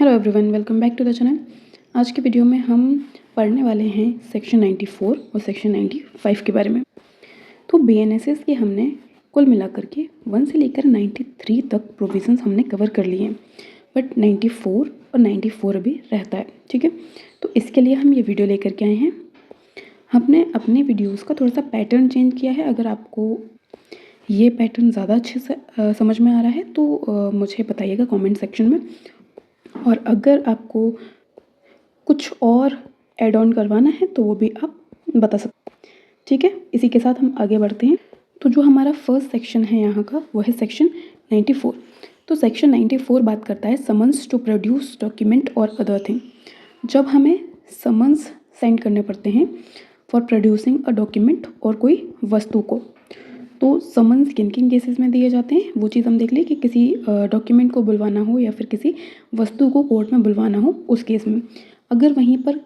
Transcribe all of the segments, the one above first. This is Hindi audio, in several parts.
Hello everyone, welcome back to the channel. आज की वीडियो में हम पढ़ने वाले हैं सेक्शन 94 और सेक्शन 95 के बारे में। तो बीएनएसएस के हमने कुल मिलाकर के 1 से लेकर 93 तक प्रोविजंस हमने कवर कर लिए हैं, बट 94 और 94 अभी रहता है। ठीक है, तो इसके लिए हम ये वीडियो लेकर के आए हैं। हमने अपने वीडियोज़ का थोड़ा सा पैटर्न चेंज किया है। अगर आपको ये पैटर्न ज़्यादा अच्छे से समझ में आ रहा है तो मुझे बताइएगा कमेंट सेक्शन में, और अगर आपको कुछ और ऐड ऑन करवाना है तो वो भी आप बता सकते हैं। ठीक है, इसी के साथ हम आगे बढ़ते हैं। तो जो हमारा फर्स्ट सेक्शन है यहाँ का वो है सेक्शन 94। तो सेक्शन 94 बात करता है समन्स टू प्रोड्यूस डॉक्यूमेंट और अदर थिंग। जब हमें समन्स सेंड करने पड़ते हैं फॉर प्रोड्यूसिंग अ डॉक्यूमेंट और कोई वस्तु को, तो समन्स किन किन केसेस में दिए जाते हैं वो चीज़ हम देख लें कि किसी डॉक्यूमेंट को बुलवाना हो या फिर किसी वस्तु को कोर्ट में बुलवाना हो उस केस में। अगर वहीं पर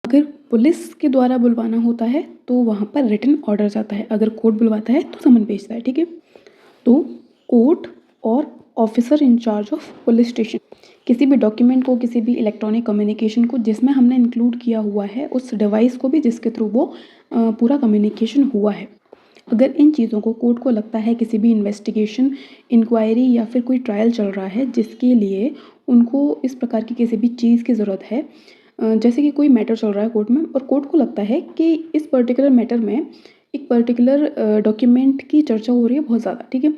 अगर पुलिस के द्वारा बुलवाना होता है तो वहाँ पर रिटन ऑर्डर जाता है, अगर कोर्ट बुलवाता है तो समन भेजता है। ठीक है, तो कोर्ट और officer in charge of police station किसी भी डॉक्यूमेंट को, किसी भी इलेक्ट्रॉनिक कम्युनिकेशन को जिसमें हमने इंक्लूड किया हुआ है उस डिवाइस को भी जिसके थ्रू वो पूरा कम्युनिकेशन हुआ है, अगर इन चीज़ों को कोर्ट को लगता है किसी भी इन्वेस्टिगेशन, इंक्वायरी या फिर कोई ट्रायल चल रहा है जिसके लिए उनको इस प्रकार की किसी भी चीज़ की ज़रूरत है, जैसे कि कोई मैटर चल रहा है कोर्ट में और कोर्ट को लगता है कि इस पर्टिकुलर मैटर में एक पर्टिकुलर डॉक्यूमेंट की चर्चा हो रही है बहुत ज़्यादा। ठीक है,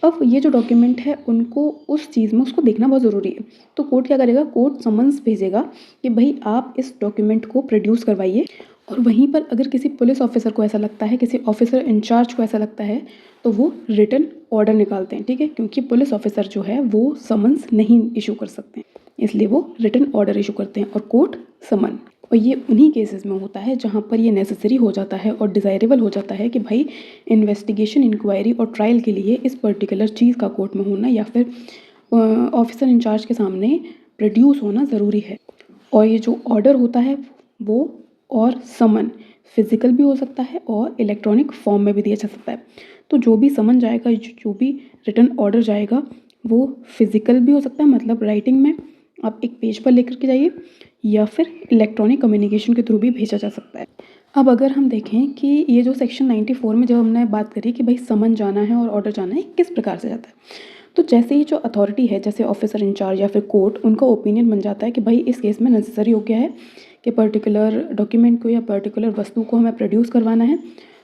अब ये जो डॉक्यूमेंट है उनको उस चीज़ में उसको देखना बहुत ज़रूरी है, तो कोर्ट क्या करेगा, कोर्ट समन्स भेजेगा कि भाई आप इस डॉक्यूमेंट को प्रोड्यूस करवाइए। और वहीं पर अगर किसी पुलिस ऑफिसर को ऐसा लगता है, किसी ऑफिसर इंचार्ज को ऐसा लगता है तो वो रिटन ऑर्डर निकालते हैं। ठीक है, क्योंकि पुलिस ऑफिसर जो है वो समन्स नहीं इशू कर सकते हैं, इसलिए वो रिटन ऑर्डर इशू करते हैं और कोर्ट समन। और ये उन्हीं केसेस में होता है जहाँ पर ये नेसेसरी हो जाता है और डिज़ायरेबल हो जाता है कि भाई इन्वेस्टिगेशन, इंक्वायरी और ट्रायल के लिए इस पर्टिकुलर चीज़ का कोर्ट में होना या फिर ऑफिसर इंचार्ज के सामने प्रोड्यूस होना ज़रूरी है। और ये जो ऑर्डर होता है वो और समन फिजिकल भी हो सकता है और इलेक्ट्रॉनिक फॉर्म में भी दिया जा सकता है। तो जो भी समन जाएगा, जो भी रिटन ऑर्डर जाएगा वो फिजिकल भी हो सकता है, मतलब राइटिंग में आप एक पेज पर लेकर के जाइए, या फिर इलेक्ट्रॉनिक कम्युनिकेशन के थ्रू भी भेजा जा सकता है। अब अगर हम देखें कि ये जो सेक्शन 94 में जब हमने बात करी कि भाई समन जाना है और ऑर्डर जाना है किस प्रकार से जाता है, तो जैसे ही जो अथॉरिटी है, जैसे ऑफिसर इंचार्ज या फिर कोर्ट, उनका ओपिनियन बन जाता है कि भाई इस केस में नेसेसरी हो गया है कि पर्टिकुलर डॉक्यूमेंट को या पर्टिकुलर वस्तु को हमें प्रोड्यूस करवाना है,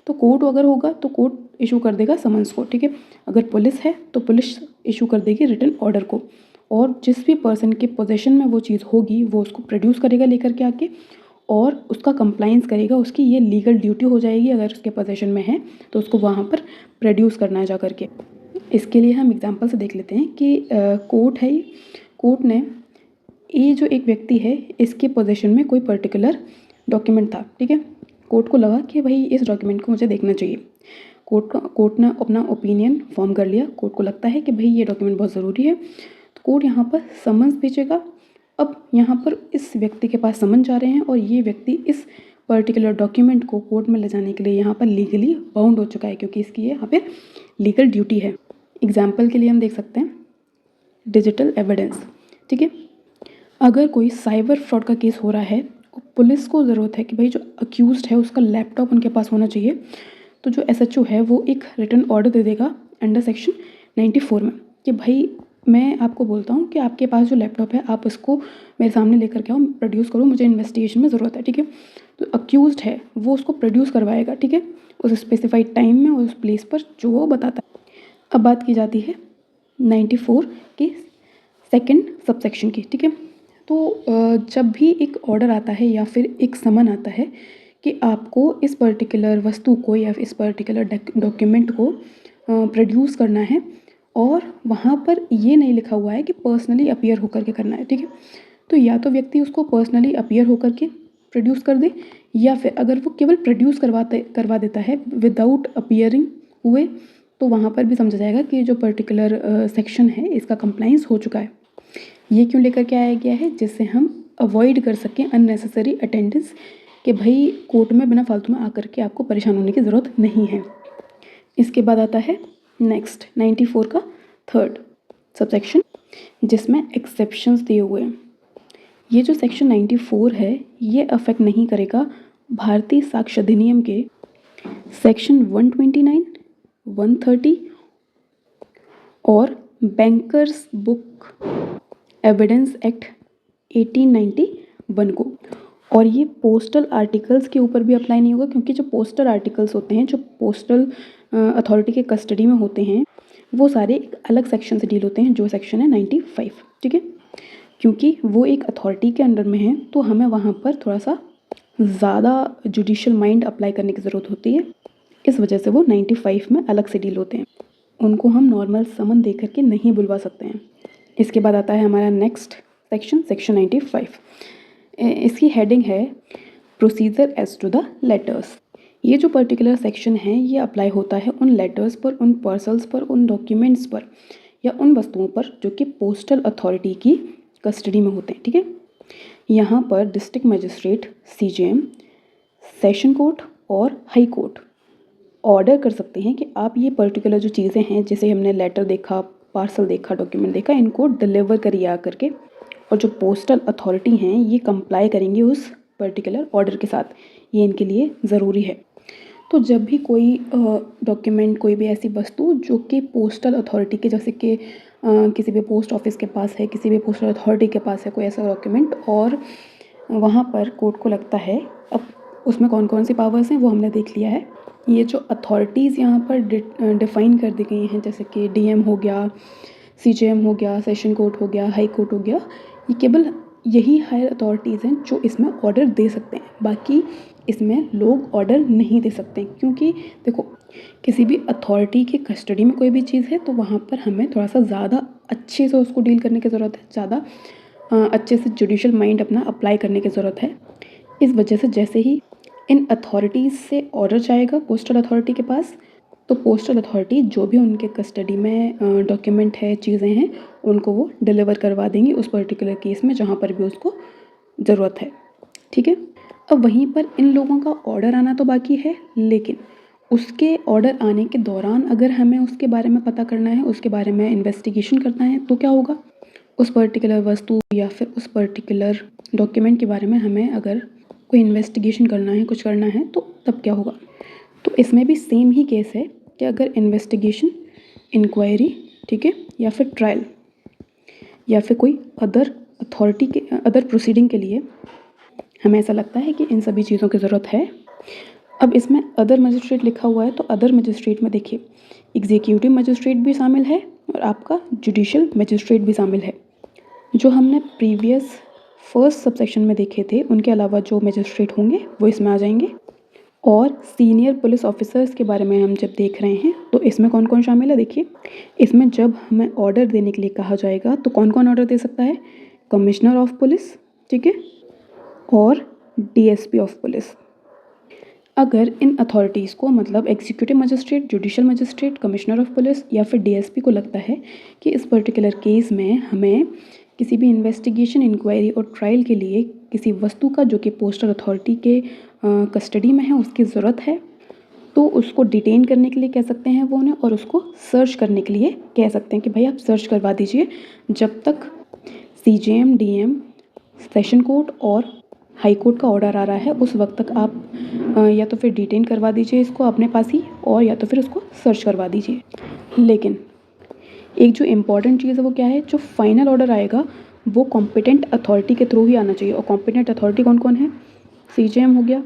तो कोर्ट अगर होगा तो कोर्ट इशू कर देगा समन्स को। ठीक है, अगर पुलिस है तो पुलिस इशू कर देगी रिटन ऑर्डर को, और जिस भी पर्सन के पोजीशन में वो चीज़ होगी वो उसको प्रोड्यूस करेगा लेकर के आके, और उसका कंप्लाइंस करेगा, उसकी ये लीगल ड्यूटी हो जाएगी अगर उसके पोजीशन में है तो उसको वहाँ पर प्रोड्यूस करना है जा करके। इसके लिए हम एग्जांपल से देख लेते हैं कि कोर्ट है, कोर्ट ने ये जो एक व्यक्ति है इसके पोजीशन में कोई पर्टिकुलर डॉक्यूमेंट था। ठीक है, कोर्ट को लगा कि भाई इस डॉक्यूमेंट को मुझे देखना चाहिए। कोर्ट ने अपना ओपिनियन फॉर्म कर लिया, कोर्ट को लगता है कि भाई ये डॉक्यूमेंट बहुत ज़रूरी है, तो कोर्ट यहाँ पर समन्स भेजेगा। अब यहाँ पर इस व्यक्ति के पास समन जा रहे हैं और ये व्यक्ति इस पर्टिकुलर डॉक्यूमेंट को कोर्ट में ले जाने के लिए यहाँ पर लीगली बाउंड हो चुका है, क्योंकि इसकी यहाँ पर लीगल ड्यूटी है। एग्जाम्पल के लिए हम देख सकते हैं डिजिटल एविडेंस। ठीक है, अगर कोई साइबर फ्रॉड का केस हो रहा है, पुलिस को ज़रूरत है कि भाई जो अक्यूज्ड है उसका लैपटॉप उनके पास होना चाहिए, तो जो एसएचओ है वो एक रिटन ऑर्डर दे देगा अंडर सेक्शन 94 में कि भाई मैं आपको बोलता हूँ कि आपके पास जो लैपटॉप है आप उसको मेरे सामने लेकर के आओ, प्रोड्यूस करो, मुझे इन्वेस्टिगेशन में ज़रूरत है। ठीक है, तो अक्यूज्ड है वो उसको प्रोड्यूस करवाएगा। ठीक है, उस स्पेसिफाइड टाइम में और उस प्लेस पर जो वो बताता है। अब बात की जाती है 94 के सेकेंड सबसेक्शन की। ठीक है, तो जब भी एक ऑर्डर आता है या फिर एक समन आता है कि आपको इस पर्टिकुलर वस्तु को या इस पर्टिकुलर डॉक्यूमेंट को प्रोड्यूस करना है, और वहाँ पर ये नहीं लिखा हुआ है कि पर्सनली अपीयर होकर के करना है। ठीक है, तो या तो व्यक्ति उसको पर्सनली अपीयर होकर के प्रोड्यूस कर दे, या फिर अगर वो केवल प्रोड्यूस करवा देता है विदाउट अपीयरिंग हुए, तो वहाँ पर भी समझा जाएगा कि जो पर्टिकुलर सेक्शन है इसका कंप्लाइंस हो चुका है। ये क्यों लेकर के आया गया है, जिससे हम अवॉइड कर सकें अननेसेसरी अटेंडेंस, कि भाई कोर्ट में बिना फालतू में आकर के आपको परेशान होने की ज़रूरत नहीं है। इसके बाद आता है नेक्स्ट 94 का थर्ड सबसेक्शन, जिसमें एक्सेप्शंस दिए हुए हैं। ये जो सेक्शन 94 है ये अफेक्ट नहीं करेगा भारतीय साक्ष्य अधिनियम के सेक्शन 129, 130 और बैंकर्स बुक एविडेंस एक्ट 1891 को। और ये पोस्टल आर्टिकल्स के ऊपर भी अप्लाई नहीं होगा, क्योंकि जो पोस्टल आर्टिकल्स होते हैं जो पोस्टल अथॉरिटी के कस्टडी में होते हैं वो सारे एक अलग सेक्शन से डील होते हैं, जो सेक्शन है 95। ठीक है, क्योंकि वो एक अथॉरिटी के अंडर में है तो हमें वहाँ पर थोड़ा सा ज़्यादा जुडिशियल माइंड अप्लाई करने की ज़रूरत होती है, इस वजह से वो 95 में अलग से डील होते हैं। उनको हम नॉर्मल समन दे करके नहीं बुलवा सकते हैं। इसके बाद आता है हमारा नेक्स्ट सेक्शन, सेक्शन 95। इसकी हेडिंग है procedure as to the letters. ये जो पर्टिकुलर सेक्शन है ये अप्लाई होता है उन लेटर्स पर, उन पार्सल्स पर, उन डॉक्यूमेंट्स पर या उन वस्तुओं पर जो कि पोस्टल अथॉरिटी की कस्टडी में होते हैं। ठीक है, यहाँ पर district magistrate, CJM, session court और हाई कोर्ट ऑर्डर कर सकते हैं कि आप ये पर्टिकुलर जो चीज़ें हैं, जैसे हमने लेटर देखा, पार्सल देखा, डॉक्यूमेंट देखा, इनको डिलीवर करिए आ करके, और जो पोस्टल अथॉरिटी हैं ये कंप्लाई करेंगे उस पर्टिकुलर ऑर्डर के साथ, ये इनके लिए ज़रूरी है। तो जब भी कोई डॉक्यूमेंट, कोई भी ऐसी वस्तु जो कि पोस्टल अथॉरिटी के, जैसे कि किसी भी पोस्ट ऑफिस के पास है, किसी भी पोस्टल अथॉरिटी के पास है कोई ऐसा डॉक्यूमेंट, और वहाँ पर कोर्ट को लगता है, अब उसमें कौन कौन सी पावर्स हैं वो हमने देख लिया है। ये जो अथॉरिटीज़ यहाँ पर डिफ़ाइन कर दी गई हैं, जैसे कि DM हो गया, CJM हो गया, सेशन कोर्ट हो गया, हाई कोर्ट हो गया, ये केवल यही हायर अथॉरिटीज़ हैं जो इसमें ऑर्डर दे सकते हैं। बाकी इसमें लोग ऑर्डर नहीं दे सकते, क्योंकि देखो किसी भी अथॉरिटी के कस्टडी में कोई भी चीज़ है तो वहाँ पर हमें थोड़ा सा ज़्यादा अच्छे से उसको डील करने की ज़रूरत है, ज़्यादा अच्छे से जुडिशियल माइंड अपना अप्लाई करने की ज़रूरत है। इस वजह से जैसे ही इन अथॉरिटीज़ से ऑर्डर जाएगा पोस्टल अथॉरिटी के पास, तो पोस्टल अथॉरिटी जो भी उनके कस्टडी में डॉक्यूमेंट है, चीज़ें हैं, उनको वो डिलीवर करवा देंगी उस पर्टिकुलर केस में जहाँ पर भी उसको ज़रूरत है। ठीक है, अब वहीं पर इन लोगों का ऑर्डर आना तो बाकी है, लेकिन उसके ऑर्डर आने के दौरान अगर हमें उसके बारे में पता करना है, उसके बारे में इन्वेस्टिगेशन करना है, तो क्या होगा, उस पर्टिकुलर वस्तु या फिर उस पर्टिकुलर डॉक्यूमेंट के बारे में हमें अगर कोई इन्वेस्टिगेशन करना है, कुछ करना है, तो तब क्या होगा। तो इसमें भी सेम ही केस है कि अगर इन्वेस्टिगेशन, इंक्वायरी, ठीक है, या फिर ट्रायल या फिर कोई अदर अथॉरिटी के अदर प्रोसीडिंग के लिए हमें ऐसा लगता है कि इन सभी चीज़ों की ज़रूरत है। अब इसमें अदर मजिस्ट्रेट लिखा हुआ है, तो अदर मजिस्ट्रेट में देखिए एग्जीक्यूटिव मजिस्ट्रेट भी शामिल है और आपका जुडिशियल मजिस्ट्रेट भी शामिल है। जो हमने प्रीवियस फर्स्ट सबसेक्शन में देखे थे उनके अलावा जो मजिस्ट्रेट होंगे वो इसमें आ जाएंगे। और सीनियर पुलिस ऑफिसर्स के बारे में हम जब देख रहे हैं तो इसमें कौन कौन शामिल है, देखिए इसमें जब हमें ऑर्डर देने के लिए कहा जाएगा तो कौन कौन ऑर्डर दे सकता है, कमिश्नर ऑफ पुलिस, ठीक है, और DSP ऑफ पुलिस। अगर इन अथॉरिटीज़ को, मतलब executive magistrate, judicial magistrate, commissioner of police या फिर DSP को लगता है कि इस पर्टिकुलर केस में हमें किसी भी इन्वेस्टिगेशन, इंक्वायरी और ट्रायल के लिए किसी वस्तु का जो कि पोस्टल अथॉरिटी के कस्टडी में है उसकी ज़रूरत है, तो उसको डिटेन करने के लिए कह सकते हैं वो उन्हें, और उसको सर्च करने के लिए कह सकते हैं कि भाई आप सर्च करवा दीजिए। जब तक CJM, DM, सेशन कोर्ट और हाई कोर्ट का ऑर्डर आ रहा है उस वक्त तक आप या तो फिर डिटेन करवा दीजिए इसको अपने पास ही, और या तो फिर उसको सर्च करवा दीजिए। लेकिन एक जो इम्पॉर्टेंट चीज़ है वो क्या है, जो फाइनल ऑर्डर आएगा वो कॉम्पिटेंट अथॉरिटी के थ्रू ही आना चाहिए। और कॉम्पिटेंट अथॉरिटी कौन कौन है, CJM हो गया,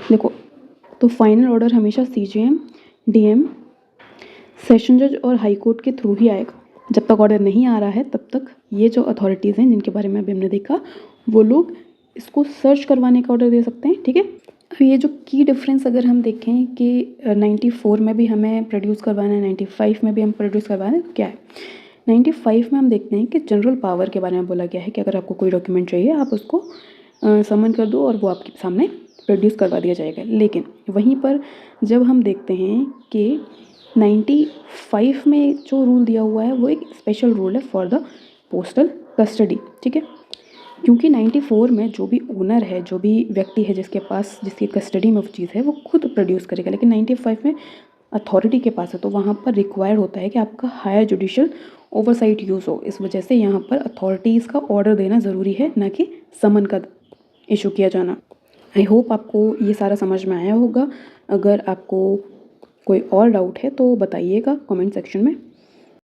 देखो तो फाइनल ऑर्डर हमेशा CJM, DM, सेशन जज और हाई कोर्ट के थ्रू ही आएगा। जब तक ऑर्डर नहीं आ रहा है तब तक ये जो अथॉरिटीज़ हैं जिनके बारे में अभी हमने देखा वो लोग इसको सर्च करवाने का ऑर्डर दे सकते हैं। ठीक है, अब ये जो की डिफरेंस अगर हम देखें कि 94 में भी हमें प्रोड्यूस करवाना है, 95 में भी हम प्रोड्यूस करवाना है, तो क्या है, 95 में हम देखते हैं कि जनरल पावर के बारे में बोला गया है कि अगर आपको कोई डॉक्यूमेंट चाहिए आप उसको समन कर दो और वो आपके सामने प्रोड्यूस करवा दिया जाएगा। लेकिन वहीं पर जब हम देखते हैं कि 95 में जो रूल दिया हुआ है वो एक स्पेशल रूल है फॉर द पोस्टल कस्टडी। ठीक है, क्योंकि 94 में जो भी ओनर है, जो भी व्यक्ति है जिसके पास, जिसकी कस्टडी में वो चीज़ है, वो खुद प्रोड्यूस करेगा। लेकिन 95 में अथॉरिटी के पास है तो वहाँ पर रिक्वायर्ड होता है कि आपका हायर जुडिशियल ओवरसाइट यूज़ हो। इस वजह से यहाँ पर अथॉरिटीज़ का ऑर्डर देना ज़रूरी है, ना कि समन का इशू किया जाना। आई होप आपको ये सारा समझ में आया होगा। अगर आपको कोई और डाउट है तो बताइएगा कमेंट सेक्शन में।